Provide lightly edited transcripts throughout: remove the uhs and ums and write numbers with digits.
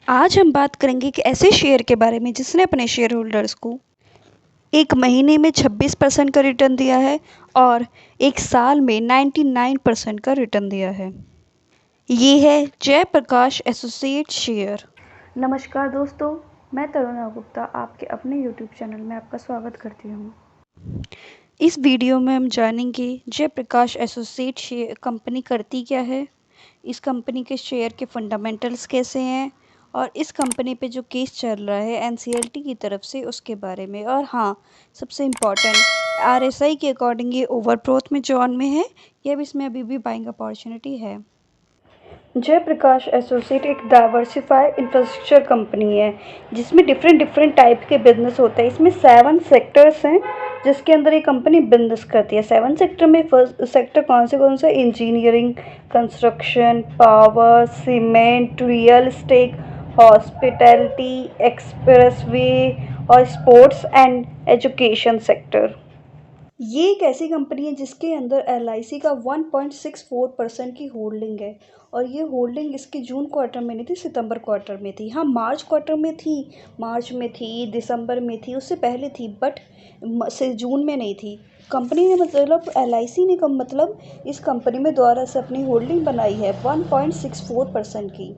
आज हम बात करेंगे कि ऐसे शेयर के बारे में जिसने अपने शेयर होल्डर्स को एक महीने में 26% का रिटर्न दिया है और एक साल में 99% का रिटर्न दिया है। ये है जयप्रकाश एसोसिएट शेयर। नमस्कार दोस्तों, मैं तरुणा गुप्ता आपके अपने YouTube चैनल में आपका स्वागत करती हूँ। इस वीडियो में हम जानेंगे जयप्रकाश एसोसिएट शेयर कंपनी करती क्या है, इस कंपनी के शेयर के फंडामेंटल्स कैसे हैं और इस कंपनी पे जो केस चल रहा है एनसीएलटी की तरफ से उसके बारे में। और हाँ, सबसे इम्पॉर्टेंट, आरएसआई के अकॉर्डिंग ये ओवरग्रोथ में जॉन में है या भी इसमें अभी भी बाइंग अपॉर्चुनिटी है। जयप्रकाश एसोसिएट एक डाइवर्सिफाइड इंफ्रास्ट्रक्चर कंपनी है जिसमें डिफरेंट टाइप के बिजनेस होते हैं। इसमें 7 सेक्टर्स हैं जिसके अंदर ये कंपनी बिजनेस करती है। 7 सेक्टर में फर्स्ट सेक्टर कौन से engineering, construction, power, cement, real estate, hospitality, expressway और स्पोर्ट्स एंड एजुकेशन सेक्टर। ये एक ऐसी कंपनी है जिसके अंदर एलआईसी का 1.64% की होल्डिंग है और ये होल्डिंग इसकी जून क्वार्टर में नहीं थी, सितंबर क्वार्टर में थी। हाँ, मार्च क्वार्टर में थी, मार्च में थी, दिसंबर में थी, उससे पहले थी, बट से जून में नहीं थी। कंपनी ने मतलब एलआईसी ने मतलब इस कंपनी में दोबारा से अपनी होल्डिंग बनाई है 1.64% की।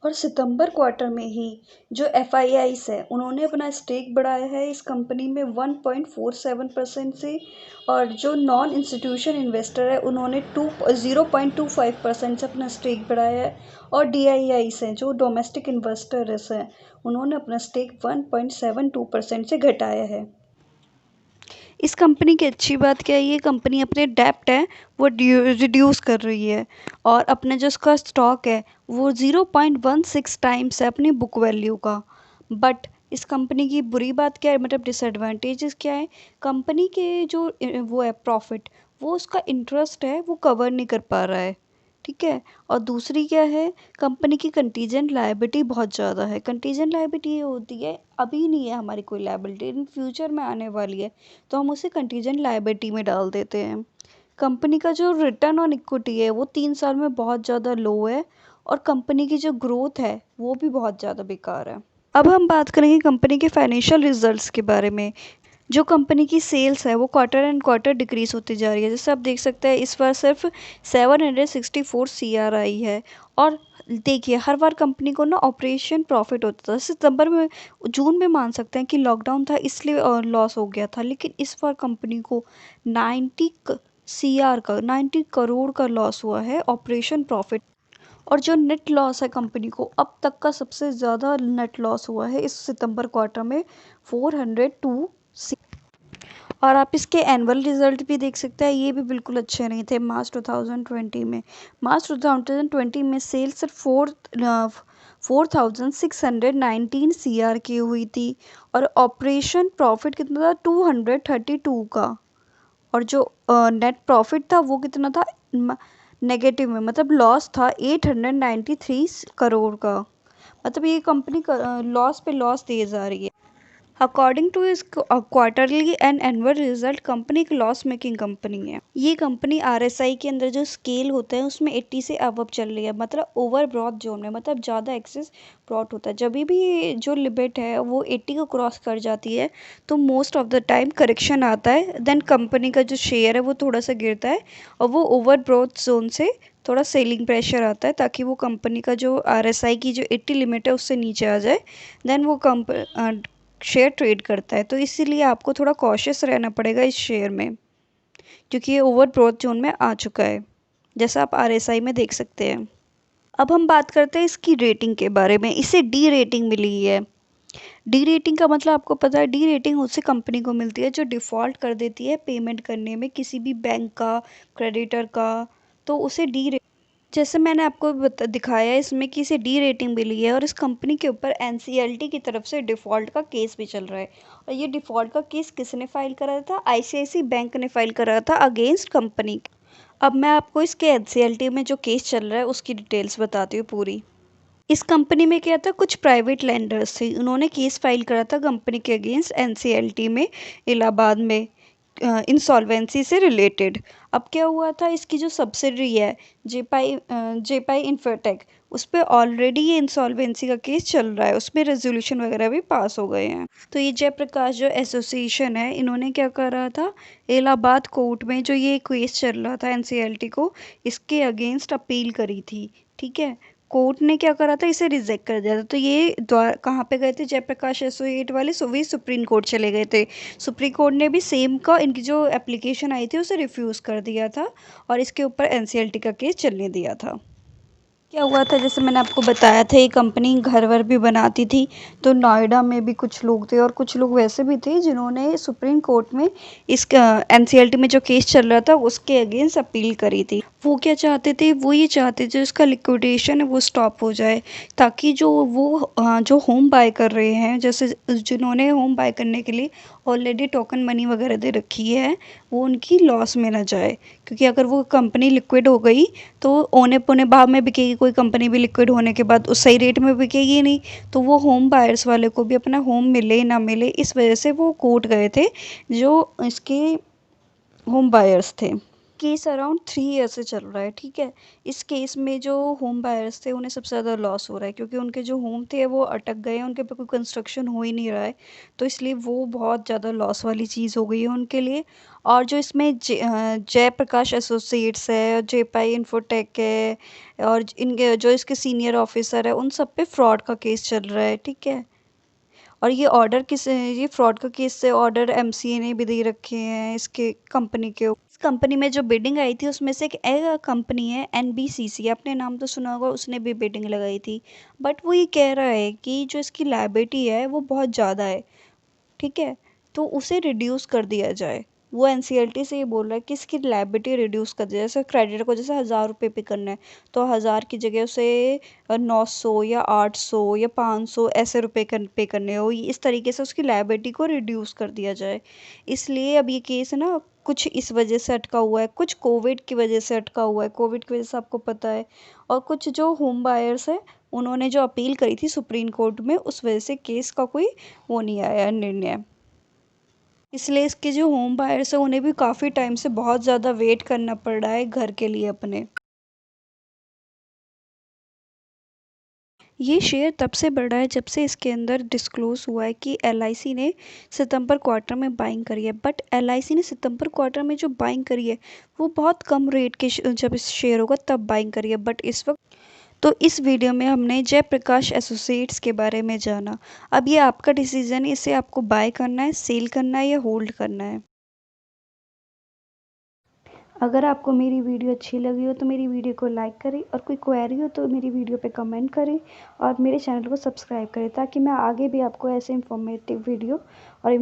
और सितंबर क्वार्टर में ही जो एफआईआईस है उन्होंने अपना स्टेक बढ़ाया है इस कंपनी में 1.47% से, और जो नॉन इंस्टीट्यूशन इन्वेस्टर है उन्होंने 0.25% से अपना स्टेक बढ़ाया है। और डीआईआईस हैं जो डोमेस्टिक इन्वेस्टर्स हैं उन्होंने अपना स्टेक 1.72% से घटाया है। इस कंपनी की अच्छी बात क्या है, ये कंपनी अपने डेप्ट है वो रिड्यूस कर रही है और अपने जो उसका स्टॉक है वो 0.16 टाइम्स है अपनी बुक वैल्यू का। बट इस कंपनी की बुरी बात क्या है, मतलब डिसएडवांटेजेस क्या है, कंपनी के जो वो है प्रॉफिट, वो उसका इंटरेस्ट है वो कवर नहीं कर पा रहा है, ठीक है। और दूसरी क्या है, कंपनी की कंटीजेंट लायबिलिटी बहुत ज़्यादा है। कंटीजेंट लायबिलिटी ये होती है अभी नहीं है हमारी कोई लायबिलिटी, इन फ्यूचर में आने वाली है तो हम उसे कंटीजेंट लायबिलिटी में डाल देते हैं। कंपनी का जो रिटर्न ऑन इक्विटी है वो 3 साल में बहुत ज़्यादा लो है और कंपनी की जो ग्रोथ है वो भी बहुत ज़्यादा बेकार है। अब हम बात करेंगे कंपनी के फाइनेंशियल रिजल्ट्स के बारे में। जो कंपनी की सेल्स है वो क्वार्टर एंड क्वार्टर डिक्रीज होती जा रही है। जैसे आप देख सकते हैं इस बार सिर्फ 764 CR आई है। और देखिए हर बार कंपनी को ना ऑपरेशन प्रॉफिट होता था। सितंबर में, जून में मान सकते हैं कि लॉकडाउन था इसलिए लॉस हो गया था, लेकिन इस बार कंपनी को 90 करोड़ का लॉस हुआ है ऑपरेशन प्रॉफिट। और जो नेट लॉस है कंपनी को अब तक का सबसे ज़्यादा नेट लॉस हुआ है इस सितंबर क्वार्टर में 402। और आप इसके एनुअल रिजल्ट भी देख सकते हैं, ये भी बिल्कुल अच्छे नहीं थे। मार्च 2020 में सेल्स सिर्फ 4,619 CR की हुई थी और ऑपरेशन प्रॉफिट कितना था 232 का। और जो नेट प्रॉफिट था वो कितना था, नेगेटिव में, मतलब लॉस था 893 करोड़ का। मतलब ये कंपनी लॉस पे लॉस दिए जा रही है। अकॉर्डिंग टू इस quarterly and annual result company एक लॉस मेकिंग कंपनी है। ये कंपनी आरएसआई के अंदर जो स्केल होता है उसमें 80 से अबव चल रही है, मतलब ओवर ब्रॉड जोन में, मतलब ज़्यादा एक्सेस ब्रॉड होता है। जब भी जो लिमिट है वो 80 को क्रॉस कर जाती है तो most of the time correction आता है, देन कंपनी का जो शेयर है वो थोड़ा सा गिरता है और वो ओवर ब्रॉड जोन से थोड़ा सेलिंग प्रेशर आता है ताकि वो कंपनी का जो आरएसआई की जो 80 लिमिट है उससे नीचे आ जाए, देन वो शेयर ट्रेड करता है। तो इसीलिए आपको थोड़ा कॉशियस रहना पड़ेगा इस शेयर में, क्योंकि ये ओवर ब्रॉड जोन में आ चुका है, जैसा आप आरएसआई में देख सकते हैं। अब हम बात करते हैं इसकी रेटिंग के बारे में। इसे डी रेटिंग मिली है। डी रेटिंग का मतलब आपको पता है, डी रेटिंग उससे कंपनी को मिलती है जो डिफ़ॉल्ट कर देती है पेमेंट करने में किसी भी बैंक का, क्रेडिटर का, तो उसे डी, जैसे मैंने आपको दिखाया है इसमें कि इसे डी रेटिंग मिली है और इस कंपनी के ऊपर एनसीएलटी की तरफ से डिफ़ॉल्ट का केस भी चल रहा है। और ये डिफ़ॉल्ट का केस किसने फाइल करा था, आईसीआईसी बैंक ने फाइल करा था अगेंस्ट कंपनी। अब मैं आपको इसके एनसीएलटी में जो केस चल रहा है उसकी डिटेल्स बताती हूँ पूरी। इस कंपनी में क्या था, कुछ प्राइवेट लेंडर्स थे, उन्होंने केस फाइल करा था कंपनी के अगेंस्ट एनसीएलटी में इलाहाबाद में इंसॉल्वेंसी से रिलेटेड। अब क्या हुआ था, इसकी जो सब्सिडरी है जेपाई इंफ्राटेक, उस पे ऑलरेडी ये इंसॉल्वेंसी का केस चल रहा है, उसमें रेजोल्यूशन वगैरह भी पास हो गए हैं। तो ये जयप्रकाश जो एसोसिएशन है, इन्होंने क्या करा था, इलाहाबाद कोर्ट में जो ये केस चल रहा था एनसीएलटी को, इसके अगेंस्ट अपील करी थी। ठीक है, कोर्ट ने क्या करा था, इसे रिजेक्ट कर दिया था। तो ये द्वार कहाँ पे गए थे जयप्रकाश एसोसिएट वाले, सो वे सुप्रीम कोर्ट चले गए थे। सुप्रीम कोर्ट ने भी सेम का इनकी जो एप्लीकेशन आई थी उसे रिफ्यूज़ कर दिया था और इसके ऊपर एनसीएलटी का केस चलने दिया था। क्या हुआ था, जैसे मैंने आपको बताया था, ये कंपनी घर वर भी बनाती थी। तो नोएडा में भी कुछ लोग थे और कुछ लोग वैसे भी थे जिन्होंने सुप्रीम कोर्ट में इस एनसीएलटी में जो केस चल रहा था उसके अगेंस्ट अपील करी थी। वो क्या चाहते थे, वो ये चाहते थे उसका लिक्विडेशन है वो स्टॉप हो जाए, ताकि जो वो जो होम बाय कर रहे हैं, जैसे जिन्होंने होम बाय करने के लिए ऑलरेडी टोकन मनी वगैरह दे रखी है, वो उनकी लॉस में ना जाए। क्योंकि अगर वो कंपनी लिक्विड हो गई तो औने पौने भाव में बिकेगी, कोई कंपनी भी लिक्विड होने के बाद उस सही रेट में बिकेगी नहीं। तो वो होम बायर्स वाले को भी अपना होम मिले ना मिले, इस वजह से वो कोर्ट गए थे जो इसके होम बायर्स थे। केस अराउंड 3 ईयर से चल रहा है। ठीक है, इस केस में जो होम बायर्स थे उन्हें सबसे ज़्यादा लॉस हो रहा है, क्योंकि उनके जो होम थे वो अटक गए हैं, उनके पे कोई कंस्ट्रक्शन हो ही नहीं रहा है। तो इसलिए वो बहुत ज़्यादा लॉस वाली चीज़ हो गई है उनके लिए। और जो इसमें जयप्रकाश एसोसिएट्स है, जेपाई इंफोटेक है, और इनके जो इसके सीनियर ऑफिसर है, उन सब पे फ्रॉड का केस चल रहा है। ठीक है, और ये फ्रॉड का केस से ऑर्डर एमसीए ने भी दे रखे हैं इसके कंपनी के। इस कंपनी में जो बिडिंग आई थी उसमें से एक कंपनी है एनबीसीसी, आपने नाम तो सुना होगा, उसने भी बिडिंग लगाई थी। बट वो ये कह रहा है कि जो इसकी लायबिलिटी है वो बहुत ज़्यादा है। ठीक है, तो उसे रिड्यूस कर दिया जाए। वो एनसीएलटी से ये बोल रहा है कि इसकी लायबिलिटी रिड्यूस कर दिया जाए। जैसे क्रेडिटर को जैसे 1,000 रुपये पे करना है, तो 1,000 की जगह उसे 900 या 800 या 500 ऐसे रुपए पे करने हो। इस तरीके से उसकी लायबिलिटी को रिड्यूस कर दिया जाए। इसलिए अब ये केस है ना, कुछ इस वजह से अटका हुआ है, कुछ कोविड की वजह से अटका हुआ है, कोविड की वजह से आपको पता है। और कुछ जो होम बायर्स है, उन्होंने जो अपील करी थी सुप्रीम कोर्ट में, उस वजह से केस का कोई वो नहीं आया निर्णय। इसलिए इसके जो होम बायर्स हैं उन्हें भी काफ़ी टाइम से बहुत ज़्यादा वेट करना पड़ रहा है घर के लिए अपने। ये शेयर तब से बढ़ा है जब से इसके अंदर डिस्क्लोज हुआ है कि एलआईसी ने सितंबर क्वार्टर में बाइंग करी है। बट एलआईसी ने सितंबर क्वार्टर में जो बाइंग करी है वो बहुत कम रेट के जब इस शेयर होगा तब बाइंग करी है। बट इस वक्त तो इस वीडियो में हमने जयप्रकाश एसोसिएट्स के बारे में जाना। अब ये आपका डिसीजन है, इसे आपको बाय करना है, सेल करना है या होल्ड करना है। अगर आपको मेरी वीडियो अच्छी लगी हो तो मेरी वीडियो को लाइक करें, और कोई क्वेरी हो तो मेरी वीडियो पे कमेंट करें, और मेरे चैनल को सब्सक्राइब करें, ताकि मैं आगे भी आपको ऐसे इन्फॉर्मेटिव वीडियो और